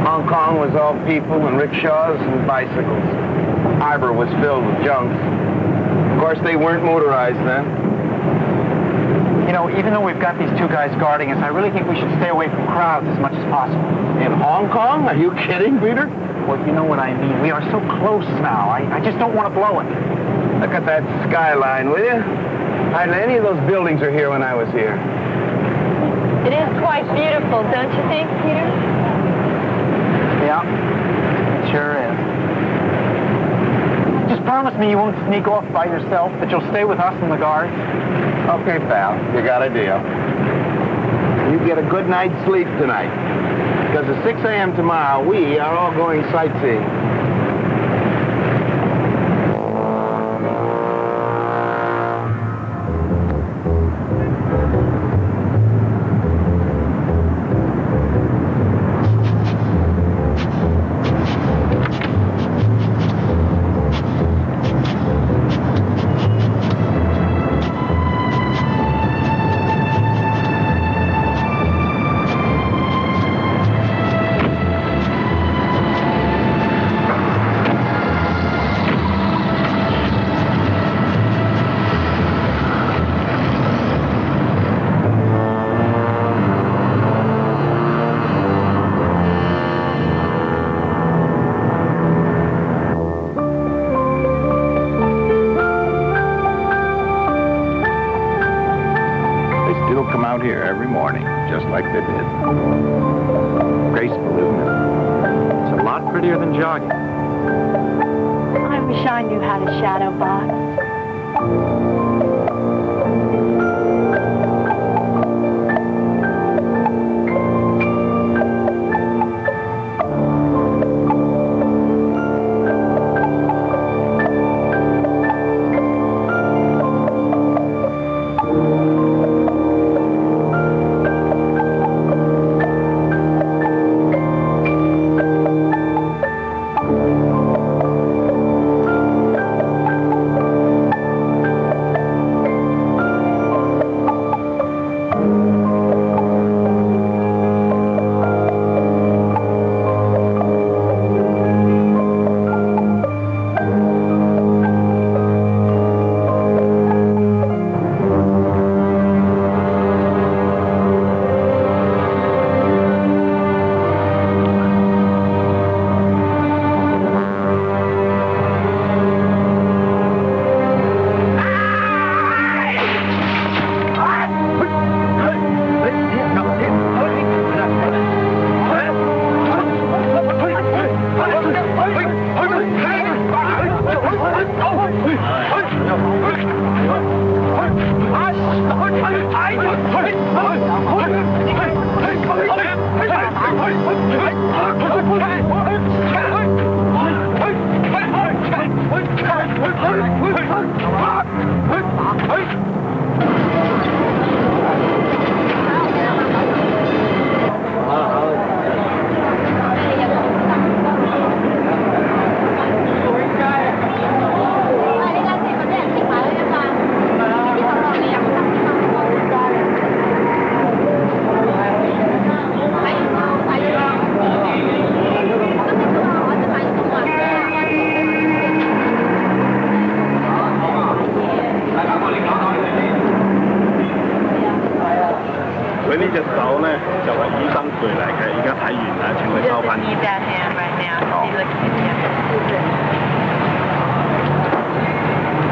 Hong Kong was all people and rickshaws and bicycles. Harbor was filled with junks. Of course, they weren't motorized then. You know, even though we've got these 2 guys guarding us, I really think we should stay away from crowds as much as possible. In Hong Kong? Are you kidding, Peter? Well, you know what I mean. We are so close now. I just don't want to blow it. Look at that skyline, will you? Hardly any of those buildings are here when I was here. It is quite beautiful, don't you think, Peter? Yeah, it sure is. Just promise me you won't sneak off by yourself, that you'll stay with us and the guards. Okay, pal, you got a deal. You get a good night's sleep tonight. Because at 6 a.m. tomorrow, we are all going sightseeing. Here every morning, just like they did. Graceful, isn't it? It's a lot prettier than jogging. I wish I knew how to shadow box. 佢呢隻手咧就係醫生攰嚟嘅，而家睇完啦，請你交翻。Need that hand right now. He looks at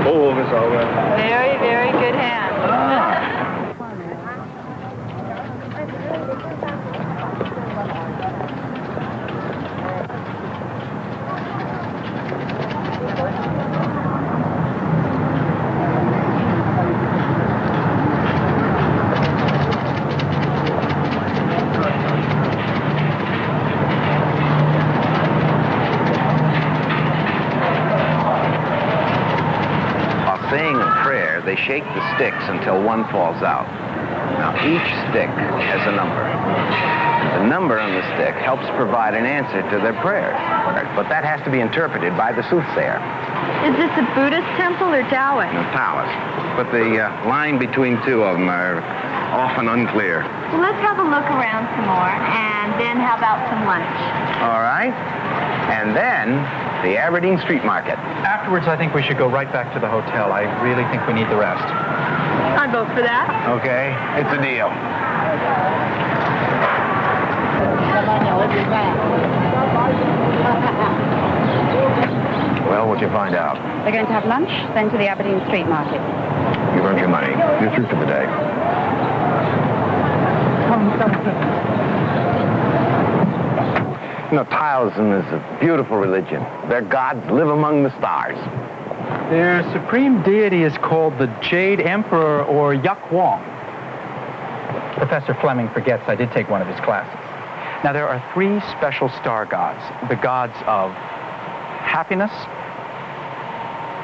好好嘅手嘅。 Very, very good hand. Saying a prayer, they shake the sticks until one falls out. Now, each stick has a number. The number on the stick helps provide an answer to their prayer. But that has to be interpreted by the soothsayer. Is this a Buddhist temple or Taoist? No, Taoist. But the line between two of them are often unclear. Well, let's have a look around some more, and then how about some lunch? All right. And then the Aberdeen Street Market. Afterwards, I think we should go right back to the hotel. I really think we need the rest. I'd vote for that. Okay, it's a deal. Well, what'd you find out? We're going to have lunch, then to the Aberdeen Street Market. You've earned your money. You're through for the day. You know, Taoism is a beautiful religion. Their gods live among the stars. Their supreme deity is called the Jade Emperor, or Yak Wong. Professor Fleming forgets I did take one of his classes. Now, there are 3 special star gods, the gods of happiness,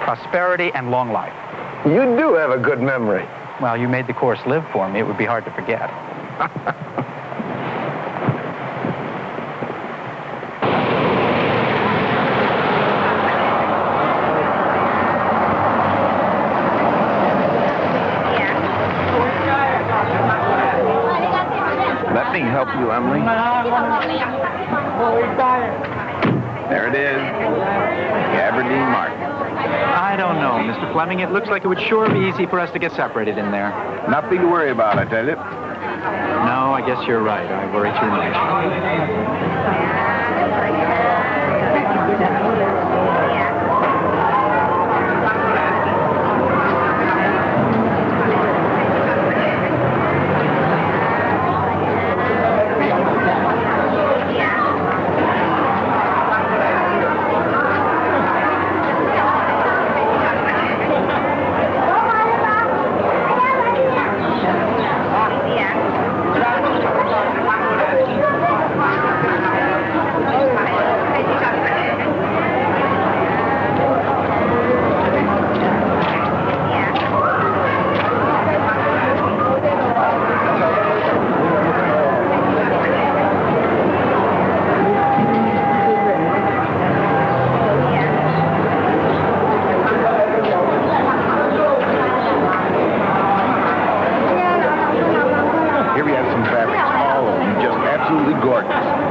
prosperity, and long life. You do have a good memory. Well, you made the course live for me. It would be hard to forget. Let me help you, Emily. There it is. The Aberdeen Market. I don't know, Mr. Fleming. It looks like it would sure be easy for us to get separated in there. Nothing to worry about, I tell you. No, I guess you're right. I worry too much.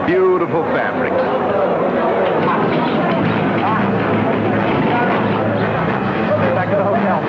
Beautiful fabrics. Back to the hotel.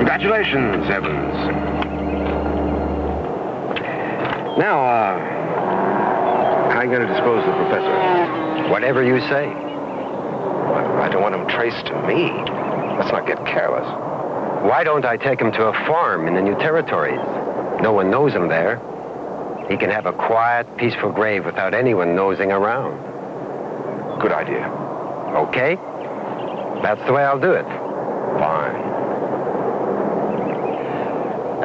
Congratulations, Evans. Now, how are you going to dispose of the professor? Whatever you say. I don't want him traced to me. Let's not get careless. Why don't I take him to a farm in the New Territories? No one knows him there. He can have a quiet, peaceful grave without anyone nosing around. Good idea. Okay? That's the way I'll do it. Fine.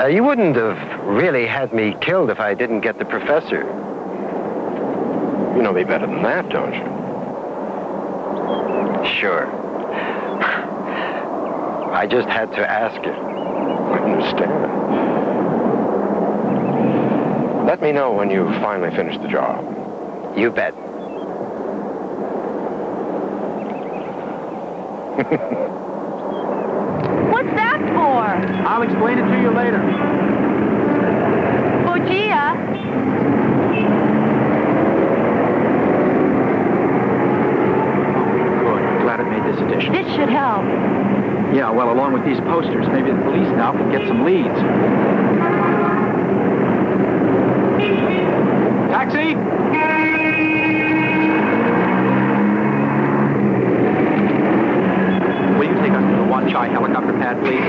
You wouldn't have really had me killed if I didn't get the professor. You know me better than that, don't you? Sure. I just had to ask you. I understand. Let me know when you finally finish the job. You bet. What's that for? I'll explain it to you later. Bujia. Good. Glad it made this edition. This should help. Yeah, well, along with these posters, maybe the police now can get some leads. Taxi! Will you take us to the Wanchai helicopter pad, please?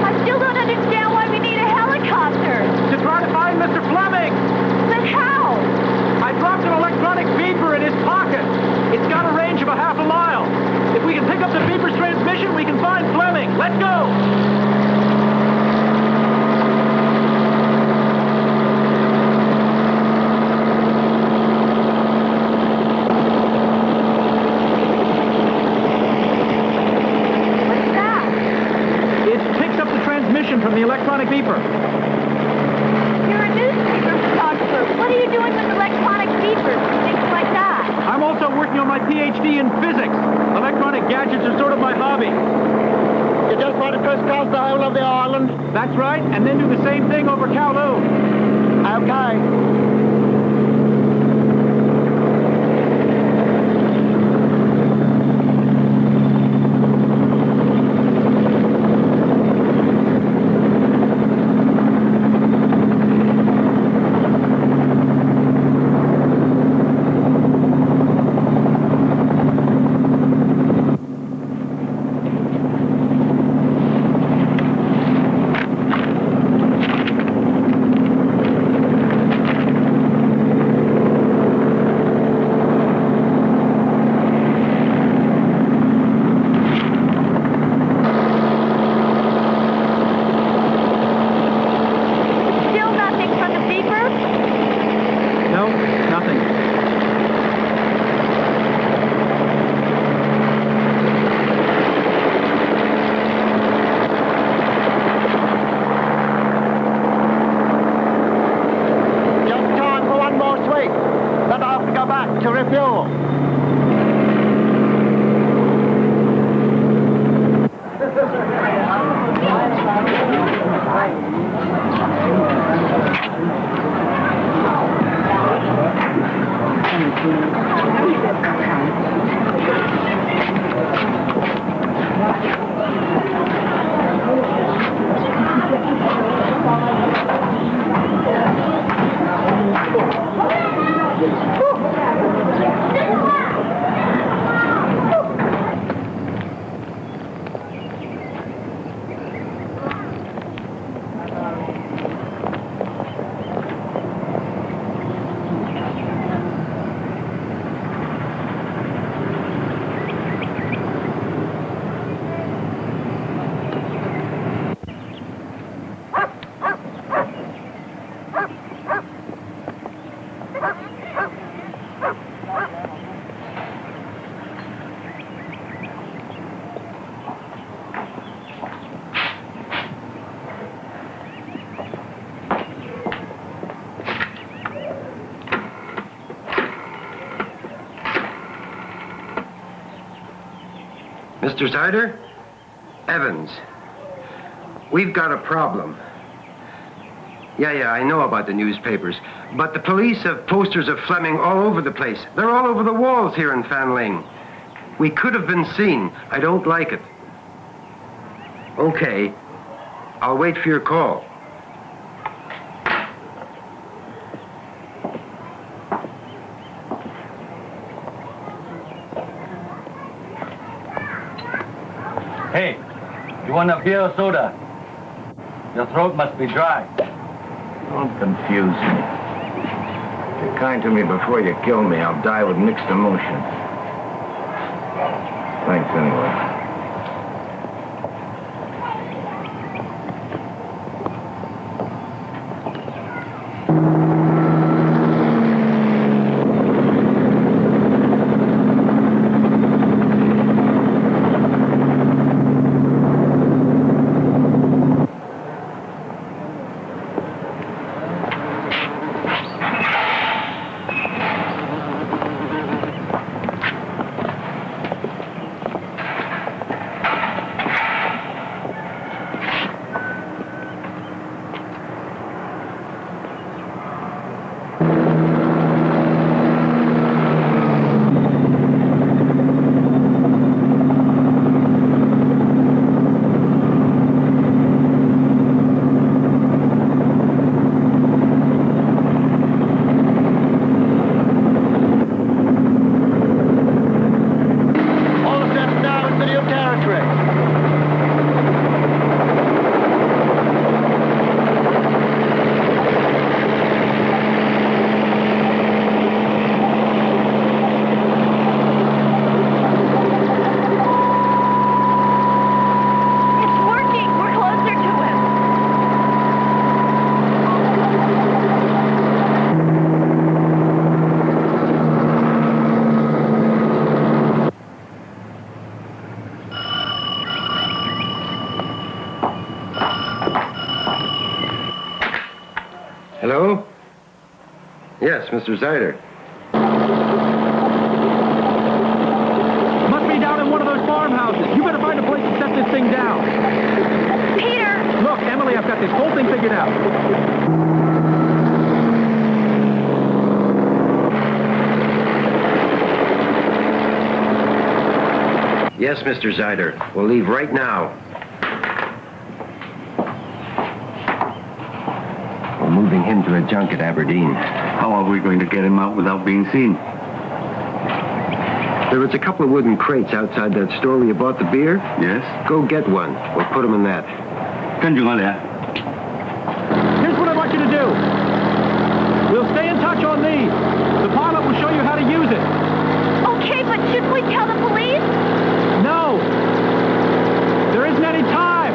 I still don't understand why we need a helicopter. To try to find Mr. Fleming! But how? I dropped an electronic beeper in his pocket. It's got a range of a half a mile. If we can pick up the beeper's transmission, we can find Fleming. Let's go! From the electronic beeper. You're a newspaper photographer. What are you doing with electronic beepers and things like that? I'm also working on my PhD in physics. Electronic gadgets are sort of my hobby. You just want to crisscross the whole of the island? That's right, and then do the same thing over Kowloon. Okay. Mr. Zider? Evans. We've got a problem. Yeah, I know about the newspapers. But the police have posters of Fleming all over the place. They're all over the walls here in Fanling. We could have been seen. I don't like it. Okay. I'll wait for your call. Hey, you want a beer or soda? Your throat must be dry. Don't confuse me. If you're kind to me before you kill me, I'll die with mixed emotions. Thanks anyway. Hello? Yes, Mr. Zyder. Must be down in one of those farmhouses. You better find a place to set this thing down. Peter! Look, Emily, I've got this whole thing figured out. Yes, Mr. Zyder. We'll leave right now. We're moving him to a junk at Aberdeen. How are we going to get him out without being seen? There was a couple of wooden crates outside that store where you bought the beer. Yes? Go get one. We'll put him in that. Here's what I'd like you to do. We'll stay in touch on these. The pilot will show you how to use it. Okay, but shouldn't we tell the police? No. There isn't any time.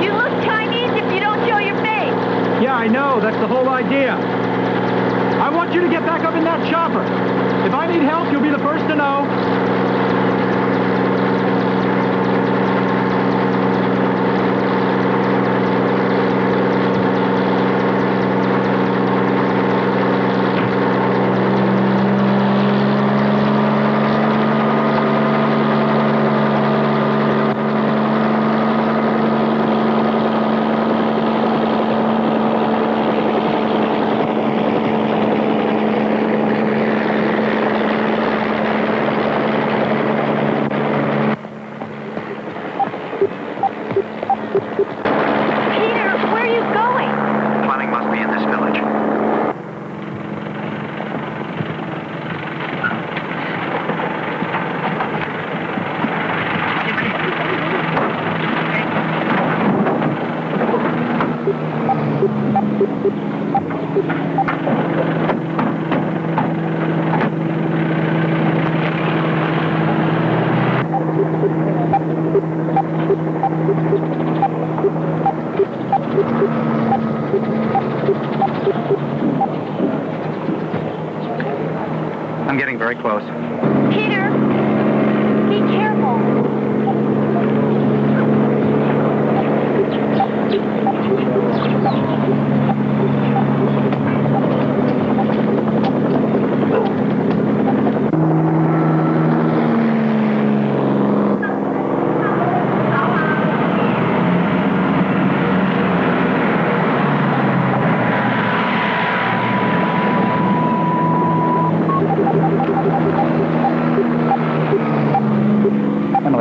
You look Chinese if you don't show your face. Yeah, I know. That's the whole idea. I want you to get back up in that chopper. If I need help, you'll be the first to know.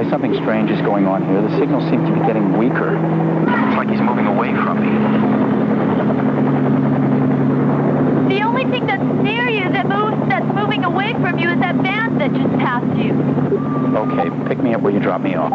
Charlie, something strange is going on here. The signal seems to be getting weaker. It's like he's moving away from me. The only thing that's near you that's moving away from you is that van that just passed you. Okay, pick me up where you drop me off.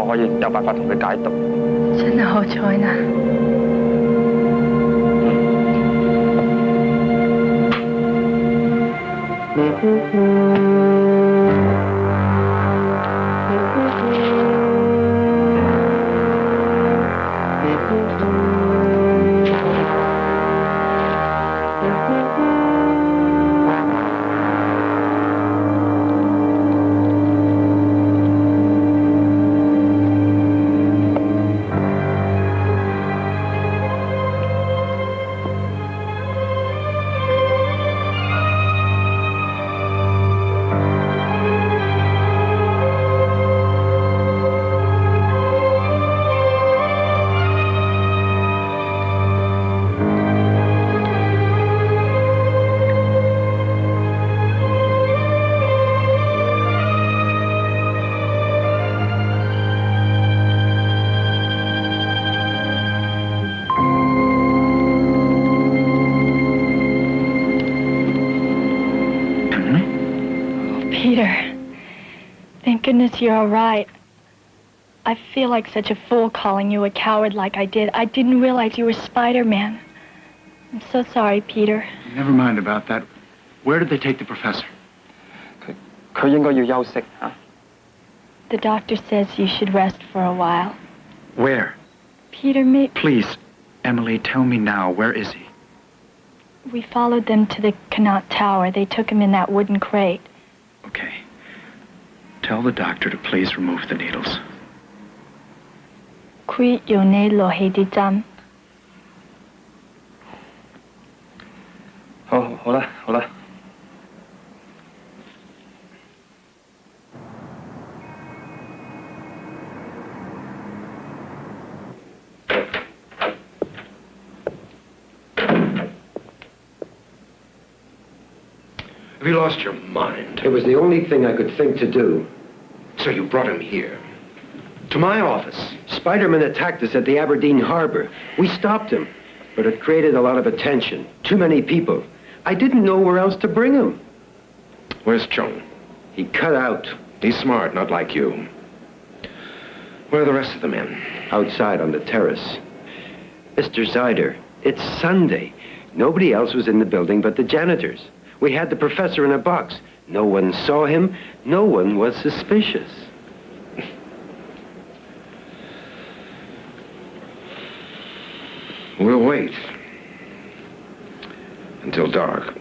可以有辦法同佢解毒。真係好彩啦！Thank goodness you're all right. I feel like such a fool calling you a coward like I did. I didn't realize you were Spider-Man. I'm so sorry, Peter. Never mind about that. Where did they take the professor? 佢應該要休息嚇。The doctor says you should rest for a while. Where? Peter, Please, Emily, tell me now. Where is he? we followed them to the Connaught Tower. They took him in that wooden crate. Okay. Tell the doctor to please remove the needles. Qui yone lo he di zam. 好啦。Have you lost your mind? It was the only thing I could think to do. So you brought him here? To my office? Spider-Man attacked us at the Aberdeen Harbor. We stopped him, but it created a lot of attention. Too many people. I didn't know where else to bring him. Where's Chung? He cut out. He's smart, not like you. Where are the rest of the men? Outside on the terrace. Mr. Zyder, it's Sunday. Nobody else was in the building but the janitors. We had the professor in a box. No one saw him. No one was suspicious. We'll wait. Until dark.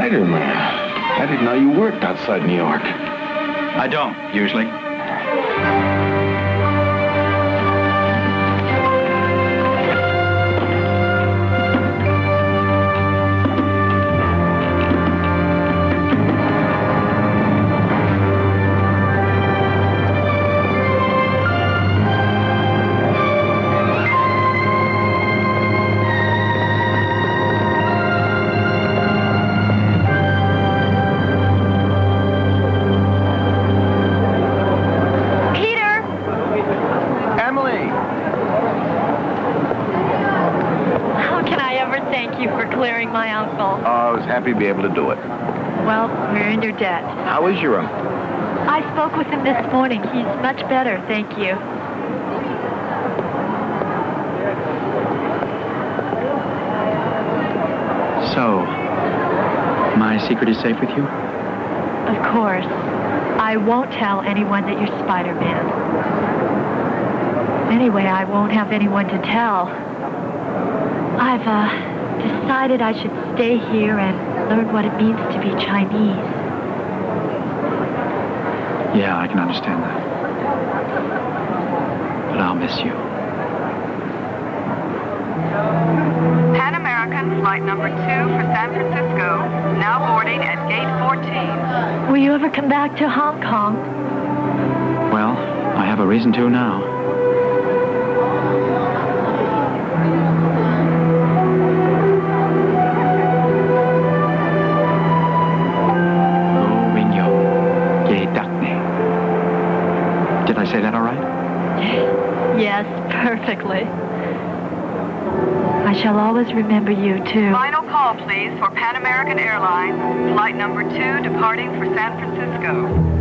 Spider-Man. I didn't know you worked outside New York. I don't, usually. Happy to be able to do it. Well, we're in your debt. How is your uncle? I spoke with him this morning. He's much better, thank you. So, my secret is safe with you? Of course. I won't tell anyone that you're Spider-Man. Anyway, I won't have anyone to tell. I've, decided I should stay here and learn what it means to be Chinese. Yeah, I can understand that. But I'll miss you. Pan American flight number 2 for San Francisco, now boarding at gate 14. Will you ever come back to Hong Kong? Well, I have a reason to now. Did I say that all right? Yes, perfectly. I shall always remember you, too. Final call, please, for Pan American Airlines, flight number 2 departing for San Francisco.